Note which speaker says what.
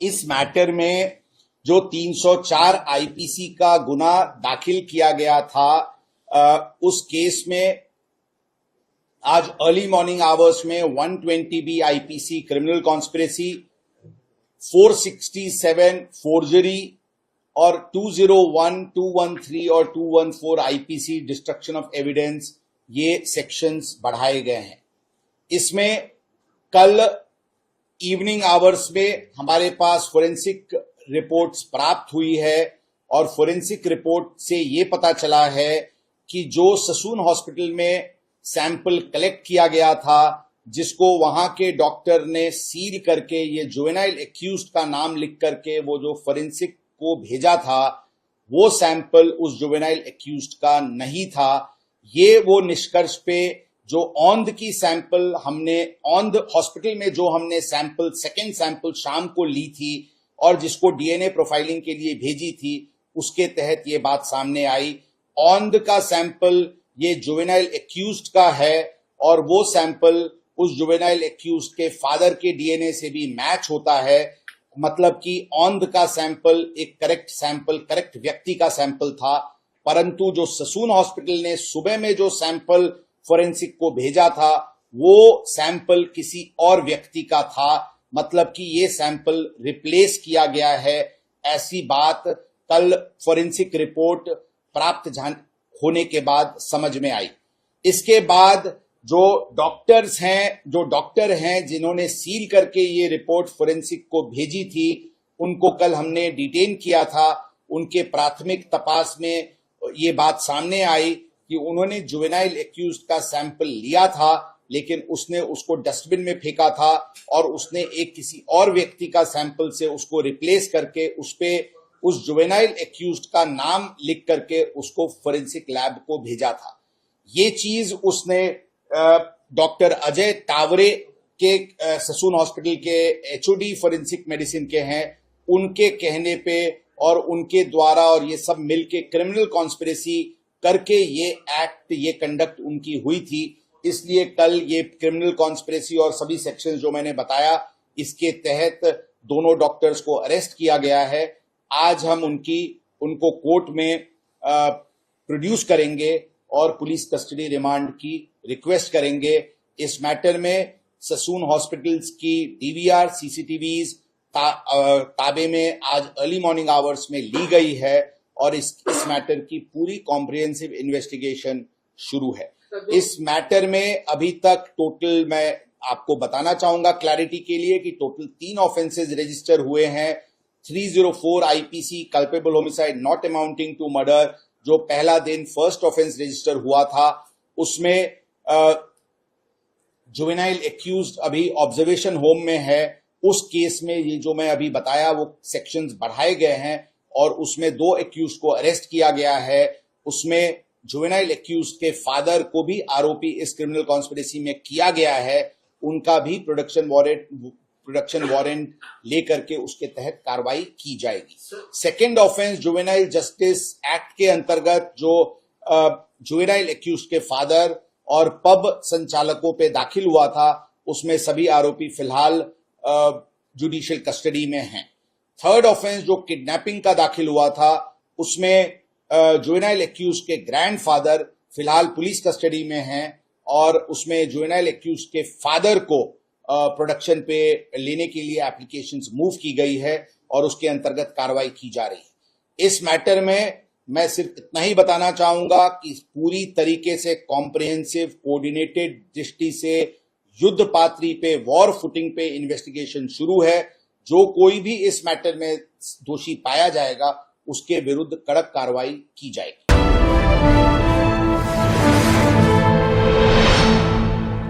Speaker 1: इस मैटर में जो 304 आईपीसी का गुना दाखिल किया गया था, उस केस में आज अर्ली मॉर्निंग आवर्स में 120 B IPC criminal conspiracy, 467 forgery और 201, 213 और 214 आईपीसी डिस्ट्रक्शन ऑफ एविडेंस, ये सेक्शंस बढ़ाए गए हैं। इसमें कल इवनिंग आवर्स में हमारे पास फोरेंसिक रिपोर्ट्स प्राप्त हुई है और फोरेंसिक रिपोर्ट से ये पता चला है कि जो ससून हॉस्पिटल में सैंपल कलेक्ट किया गया था, जिसको वहां के डॉक्टर ने सील करके ये जुवेनाइल एक्यूज्ड का नाम लिख करके वो जो फोरेंसिक को भेजा था, वो सैंपल उस जुवेनाइल एक्यूज्ड का नहीं था। ये वो निष्कर्ष पे जो औंध की सैंपल हमने औंध हॉस्पिटल में जो हमने सैंपल सेकेंड सैंपल शाम को ली थी और जिसको डीएनए प्रोफाइलिंग के लिए भेजी थी, उसके तहत ये बात सामने आई। औंध का सैंपल ये जुवेनाइल एक्यूज्ड का है और वो सैंपल उस जुवेनाइल एक्यूज्ड के फादर के डीएनए से भी मैच होता है। मतलब कि औंध का सैंपल एक करेक्ट सैंपल, करेक्ट व्यक्ति का सैंपल था, परंतु जो ससून हॉस्पिटल ने सुबह में जो सैंपल फोरेंसिक को भेजा था, वो सैंपल किसी और व्यक्ति का था। मतलब कि ये सैंपल रिप्लेस किया गया है, ऐसी बात कल फोरेंसिक रिपोर्ट प्राप्त होने के बाद समझ में आई। इसके बाद जो डॉक्टर हैं जिन्होंने सील करके ये रिपोर्ट फोरेंसिक को भेजी थी, उनको कल हमने डिटेन किया था। उनके प्राथमिक तपास में ये बात सामने आई कि उन्होंने जुवेनाइल एक्यूज्ड का सैंपल लिया था, लेकिन उसने उसको डस्टबिन में फेंका था और उसने एक किसी और व्यक्ति का सैंपल से उसको रिप्लेस करके उस जुवेनाइल एक्यूज्ड का नाम लिख करके उसको फोरेंसिक लैब को भेजा था। ये चीज उसने डॉक्टर अजय टावरे के ससून हॉस्पिटल के एचओडी फोरेंसिक मेडिसिन के हैं, उनके कहने पे और उनके द्वारा और ये सब मिलके क्रिमिनल कॉन्स्पिरेसी करके ये कंडक्ट उनकी हुई थी। इसलिए कल ये क्रिमिनल कॉन्स्पिरेसी और सभी सेक्शन जो मैंने बताया, इसके तहत दोनों डॉक्टर्स को अरेस्ट किया गया है। आज हम उनको कोर्ट में प्रोड्यूस करेंगे और पुलिस कस्टडी रिमांड की रिक्वेस्ट करेंगे। इस मैटर में ससून हॉस्पिटल्स की डीवीआर सीसीटीवीज ताबे में आज अर्ली मॉर्निंग आवर्स में ली गई है और इस मैटर की पूरी कॉम्प्रिहेंसिव इन्वेस्टिगेशन शुरू है। इस मैटर में अभी तक टोटल, मैं आपको बताना चाहूंगा क्लैरिटी के लिए, कि टोटल 3 ऑफेंसेज रजिस्टर हुए हैं। 304 IPC culpable homicide not amounting to murder, जो पहला दिन फर्स्ट ऑफेंस रजिस्टर हुआ था, उसमें जुवेनाइल एक्यूज्ड अभी ऑब्जर्वेशन होम में है। उस केस में ये जो मैं अभी बताया वो सेक्शंस बढ़ाए गए हैं और उसमें 2 एक्यूज्ड को अरेस्ट किया गया है। उसमें जुवेनाइल एक्यूज्ड के फादर को भी आरोपी इस क्रिमिनल कॉन्स्पिरेसी में किया गया है, उनका भी प्रोडक्शन वारंट लेकर के उसके तहत कार्रवाई की जाएगी। Second offence juvenile justice act के अंतर्गत जो जुवेनाइल एक्यूज्ड के फादर और पब संचालकों पे दाखिल हुआ था, उसमें सभी आरोपी फिलहाल जुडिशियल कस्टडी में हैं। थर्ड ऑफेंस जो किडनैपिंग का दाखिल हुआ था, उसमें जुवेनाइल एक्यूज्ड के ग्रैंडफादर फिलहाल पुलिस कस्टडी में हैं और उसमें जुवेनाइल एक्यूज्ड के फादर को प्रोडक्शन पे लेने के लिए एप्लीकेशंस मूव की गई है और उसके अंतर्गत कार्रवाई की जा रही है। इस मैटर में मैं सिर्फ इतना ही बताना चाहूंगा कि पूरी तरीके से कॉम्प्रिहेंसिव कोऑर्डिनेटेड दृष्टि से युद्ध पात्री पे, वॉर फुटिंग पे इन्वेस्टिगेशन शुरू है। जो कोई भी इस मैटर में दोषी पाया जाएगा उसके विरुद्ध कड़क कार्रवाई की जाएगी।